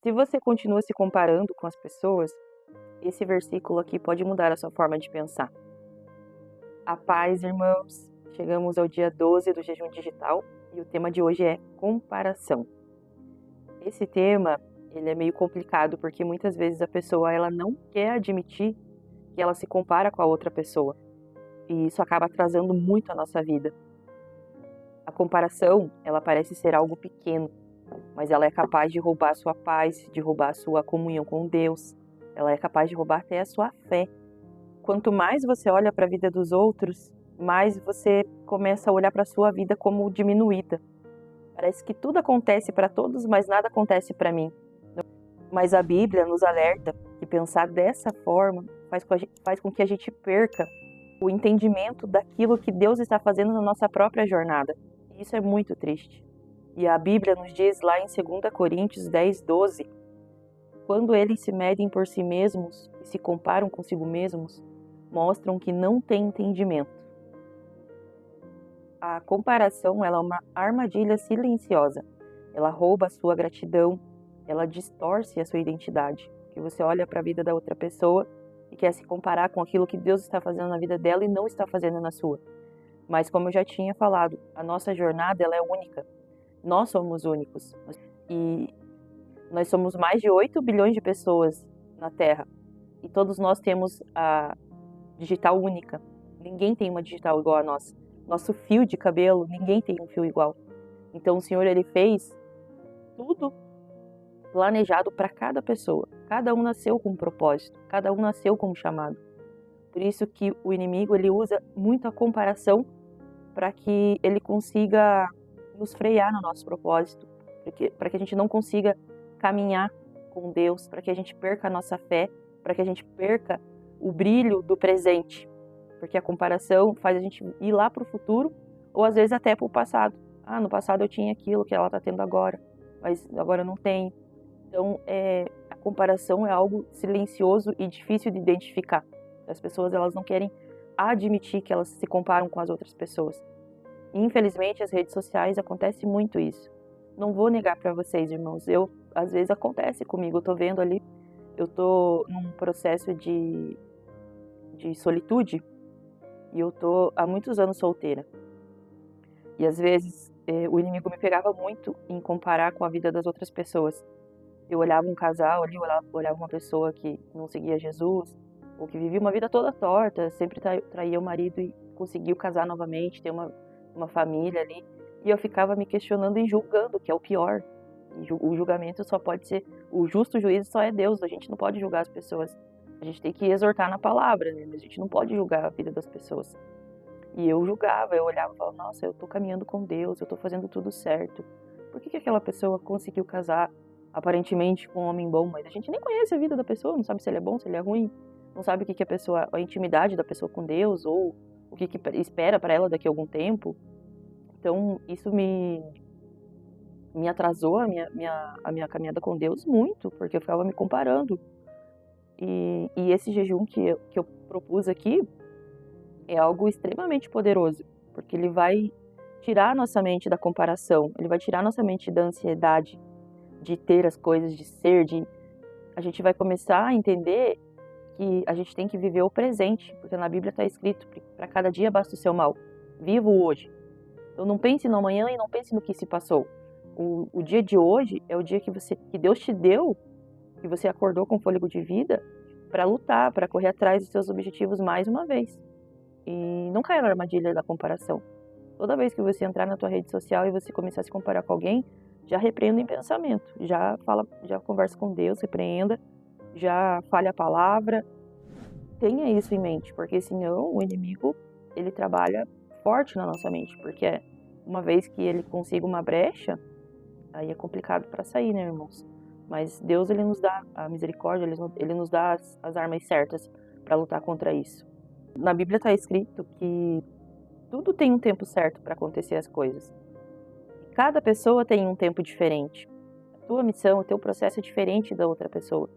Se você continua se comparando com as pessoas, esse versículo aqui pode mudar a sua forma de pensar. A paz, irmãos. Chegamos ao dia 12 do jejum digital e o tema de hoje é comparação. Esse tema, ele é meio complicado porque muitas vezes a pessoa ela não quer admitir que ela se compara com a outra pessoa. E isso acaba atrasando muito a nossa vida. A comparação, ela parece ser algo pequeno, mas ela é capaz de roubar a sua paz, de roubar a sua comunhão com Deus. Ela é capaz de roubar até a sua fé. Quanto mais você olha para a vida dos outros, mais você começa a olhar para a sua vida como diminuída. Parece que tudo acontece para todos, mas nada acontece para mim. Mas a Bíblia nos alerta que pensar dessa forma faz com que a gente perca o entendimento daquilo que Deus está fazendo na nossa própria jornada. E isso é muito triste. E a Bíblia nos diz lá em 2 Coríntios 10:12, quando eles se medem por si mesmos e se comparam consigo mesmos, mostram que não têm entendimento. A comparação ela é uma armadilha silenciosa. Ela rouba a sua gratidão, ela distorce a sua identidade. Que você olha para a vida da outra pessoa e quer se comparar com aquilo que Deus está fazendo na vida dela e não está fazendo na sua. Mas como eu já tinha falado, a nossa jornada ela é única. Nós somos únicos. E nós somos mais de 8 bilhões de pessoas na Terra. E todos nós temos a digital única. Ninguém tem uma digital igual a nossa. Nosso fio de cabelo, ninguém tem um fio igual. Então o Senhor ele fez tudo planejado para cada pessoa. Cada um nasceu com um propósito, cada um nasceu com um chamado. Por isso que o inimigo ele usa muito a comparação para que ele consiga nos frear no nosso propósito, para que a gente não consiga caminhar com Deus, para que a gente perca a nossa fé, para que a gente perca o brilho do presente, porque a comparação faz a gente ir lá para o futuro ou às vezes até para o passado. No passado eu tinha aquilo que ela está tendo agora, mas agora eu não tenho. Então, a comparação é algo silencioso e difícil de identificar. As pessoas elas não querem admitir que elas se comparam com as outras pessoas. E, infelizmente, as redes sociais acontece muito isso. Não vou negar para vocês, irmãos. Às vezes acontece comigo. Eu tô vendo ali, eu tô num processo de solitude e eu tô há muitos anos solteira. E às vezes o inimigo me pegava muito em comparar com a vida das outras pessoas. Eu olhava um casal ali, olhava uma pessoa que não seguia Jesus, ou que vivia uma vida toda torta, sempre traía o marido e conseguiu casar novamente, ter uma família ali. E eu ficava me questionando e julgando, que é o pior. E o julgamento só pode ser, o justo juízo só é Deus, a gente não pode julgar as pessoas. A gente tem que exortar na palavra, né? Mas a gente não pode julgar a vida das pessoas. E eu julgava, eu olhava e falava, nossa, eu tô caminhando com Deus, eu tô fazendo tudo certo. Por que aquela pessoa conseguiu casar aparentemente com um homem bom, mas a gente nem conhece a vida da pessoa, não sabe se ele é bom, se ele é ruim, não sabe o que a intimidade da pessoa com Deus, ou o que espera para ela daqui a algum tempo. Então, isso me atrasou a minha caminhada com Deus muito, porque eu ficava me comparando. E esse jejum que eu propus aqui é algo extremamente poderoso, porque ele vai tirar a nossa mente da comparação, ele vai tirar a nossa mente da ansiedade, de ter as coisas, de ser, a gente vai começar a entender que a gente tem que viver o presente, porque na Bíblia está escrito, para cada dia basta o seu mal, viva o hoje. Então não pense no amanhã e não pense no que se passou. O dia de hoje é o dia que Deus te deu, que você acordou com fôlego de vida, para lutar, para correr atrás dos seus objetivos mais uma vez. E não caia na armadilha da comparação. Toda vez que você entrar na tua rede social e você começar a se comparar com alguém, já repreenda em pensamento, já conversa com Deus, repreenda, já fale a palavra, tenha isso em mente, porque senão o inimigo, ele trabalha forte na nossa mente, porque uma vez que ele consiga uma brecha, aí é complicado para sair, né, irmãos? Mas Deus, ele nos dá a misericórdia, ele nos dá as armas certas para lutar contra isso. Na Bíblia está escrito que tudo tem um tempo certo para acontecer as coisas. Cada pessoa tem um tempo diferente. A tua missão, o teu processo é diferente da outra pessoa.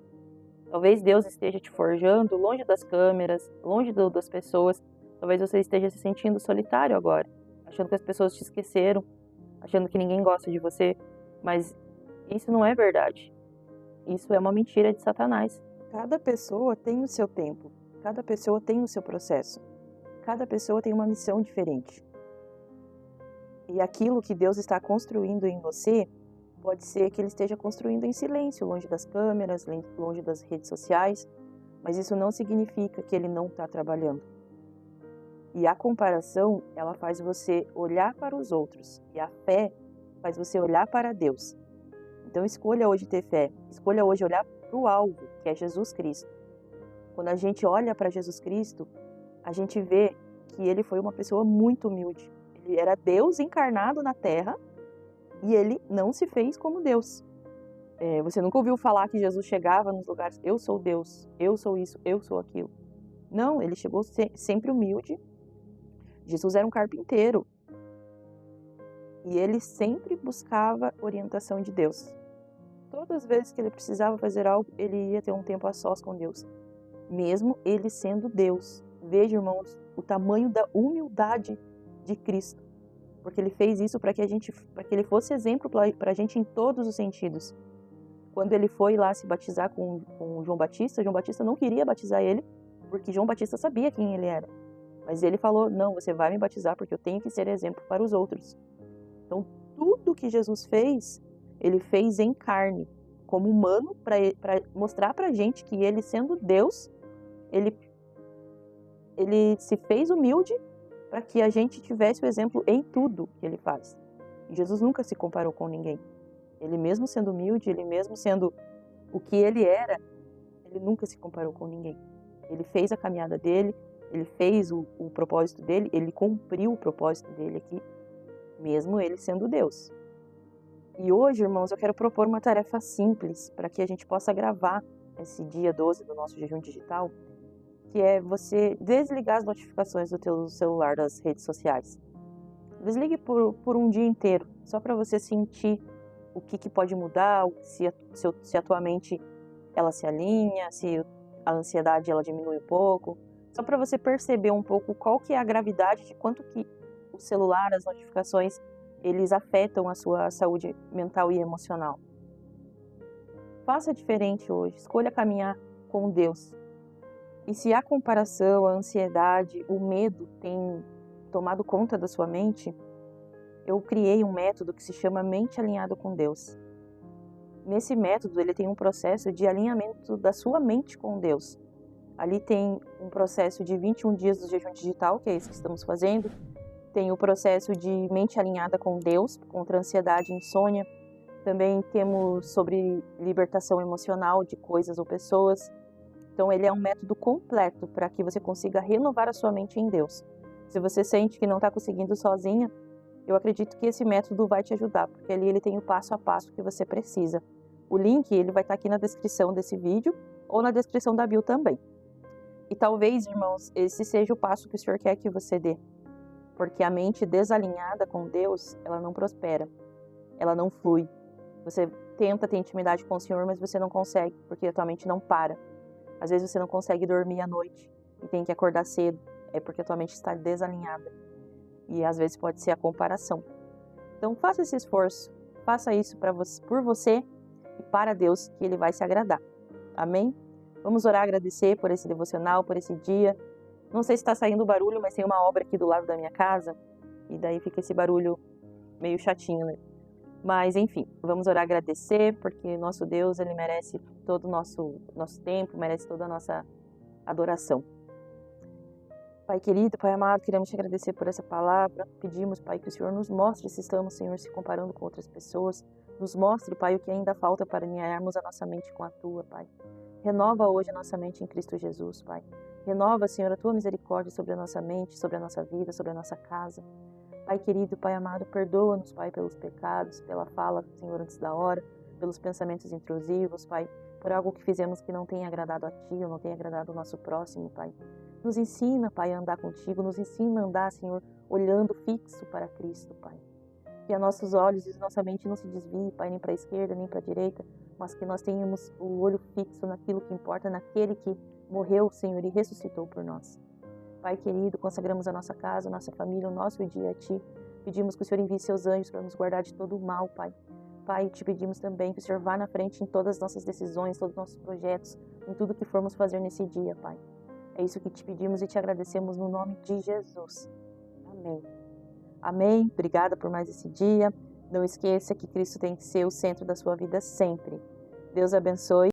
Talvez Deus esteja te forjando longe das câmeras, longe das pessoas. Talvez você esteja se sentindo solitário agora, achando que as pessoas te esqueceram, achando que ninguém gosta de você. Mas isso não é verdade. Isso é uma mentira de Satanás. Cada pessoa tem o seu tempo, cada pessoa tem o seu processo, cada pessoa tem uma missão diferente. E aquilo que Deus está construindo em você, pode ser que Ele esteja construindo em silêncio, longe das câmeras, longe das redes sociais, mas isso não significa que Ele não está trabalhando. E a comparação, ela faz você olhar para os outros, e a fé faz você olhar para Deus. Então escolha hoje ter fé, escolha hoje olhar para o alvo, que é Jesus Cristo. Quando a gente olha para Jesus Cristo, a gente vê que Ele foi uma pessoa muito humilde. Ele era Deus encarnado na Terra e Ele não se fez como Deus. Você nunca ouviu falar que Jesus chegava nos lugares, eu sou Deus, eu sou isso, eu sou aquilo. Não, Ele chegou sempre humilde. Jesus era um carpinteiro e Ele sempre buscava orientação de Deus. Todas as vezes que Ele precisava fazer algo, Ele ia ter um tempo a sós com Deus, mesmo Ele sendo Deus. Veja, irmãos, o tamanho da humildade de Cristo, porque Ele fez isso para que Ele fosse exemplo para a gente em todos os sentidos. Quando Ele foi lá se batizar com João Batista não queria batizar Ele, porque João Batista sabia quem Ele era. Mas Ele falou, não, você vai me batizar porque eu tenho que ser exemplo para os outros. Então, tudo que Jesus fez, Ele fez em carne, como humano, para mostrar para a gente que Ele, sendo Deus, Ele se fez humilde para que a gente tivesse o exemplo em tudo que Ele faz. E Jesus nunca se comparou com ninguém. Ele mesmo sendo humilde, Ele mesmo sendo o que Ele era, Ele nunca se comparou com ninguém. Ele fez a caminhada dele, Ele fez o propósito dele, Ele cumpriu o propósito dele aqui, mesmo Ele sendo Deus. E hoje, irmãos, eu quero propor uma tarefa simples para que a gente possa gravar esse dia 12 do nosso jejum digital, que é você desligar as notificações do teu celular das redes sociais. Desligue por um dia inteiro, só para você sentir o que pode mudar, se a tua mente ela se alinha, se a ansiedade ela diminui um pouco, só para você perceber um pouco qual que é a gravidade de quanto que o celular, as notificações, eles afetam a sua saúde mental e emocional. Faça diferente hoje, escolha caminhar com Deus. E se a comparação, a ansiedade, o medo tem tomado conta da sua mente, eu criei um método que se chama Mente Alinhada com Deus. Nesse método, ele tem um processo de alinhamento da sua mente com Deus. Ali tem um processo de 21 dias do jejum digital, que é isso que estamos fazendo. Tem o processo de mente alinhada com Deus, contra ansiedade e insônia. Também temos sobre libertação emocional de coisas ou pessoas. Então, ele é um método completo para que você consiga renovar a sua mente em Deus. Se você sente que não está conseguindo sozinha, eu acredito que esse método vai te ajudar, porque ali ele tem o passo a passo que você precisa. O link ele vai estar aqui na descrição desse vídeo ou na descrição da bio também. E talvez, irmãos, esse seja o passo que o Senhor quer que você dê. Porque a mente desalinhada com Deus, ela não prospera, ela não flui. Você tenta ter intimidade com o Senhor, mas você não consegue, porque a tua mente não para. Às vezes você não consegue dormir à noite e tem que acordar cedo, é porque a tua mente está desalinhada. E às vezes pode ser a comparação. Então faça esse esforço, faça isso por você e para Deus, que Ele vai se agradar. Amém? Vamos orar, agradecer por esse devocional, por esse dia. Não sei se está saindo barulho, mas tem uma obra aqui do lado da minha casa e daí fica esse barulho meio chatinho, né? Mas enfim, vamos orar, agradecer, porque nosso Deus, Ele merece todo o nosso tempo, merece toda a nossa adoração. Pai querido, Pai amado, queremos te agradecer por essa palavra. Pedimos, Pai, que o Senhor nos mostre se estamos, Senhor, se comparando com outras pessoas. Nos mostre, Pai, o que ainda falta para alinharmos a nossa mente com a Tua, Pai. Renova hoje a nossa mente em Cristo Jesus, Pai. Renova, Senhor, a Tua misericórdia sobre a nossa mente, sobre a nossa vida, sobre a nossa casa. Pai querido, Pai amado, perdoa-nos, Pai, pelos pecados, pela fala, Senhor, antes da hora, pelos pensamentos intrusivos, Pai, por algo que fizemos que não tenha agradado a Ti ou não tenha agradado ao nosso próximo, Pai. Nos ensina, Pai, a andar contigo, nos ensina a andar, Senhor, olhando fixo para Cristo, Pai. Que a nossos olhos e nossa mente não se desvie, Pai, nem para a esquerda, nem para a direita, mas que nós tenhamos o olho fixo naquilo que importa, naquele que morreu, Senhor, e ressuscitou por nós. Pai querido, consagramos a nossa casa, a nossa família, o nosso dia a Ti. Pedimos que o Senhor envie seus anjos para nos guardar de todo o mal, Pai. Pai, te pedimos também que o Senhor vá na frente em todas as nossas decisões, todos os nossos projetos, em tudo que formos fazer nesse dia, Pai. É isso que te pedimos e te agradecemos no nome de Jesus. Amém. Amém. Obrigada por mais esse dia. Não esqueça que Cristo tem que ser o centro da sua vida sempre. Deus abençoe.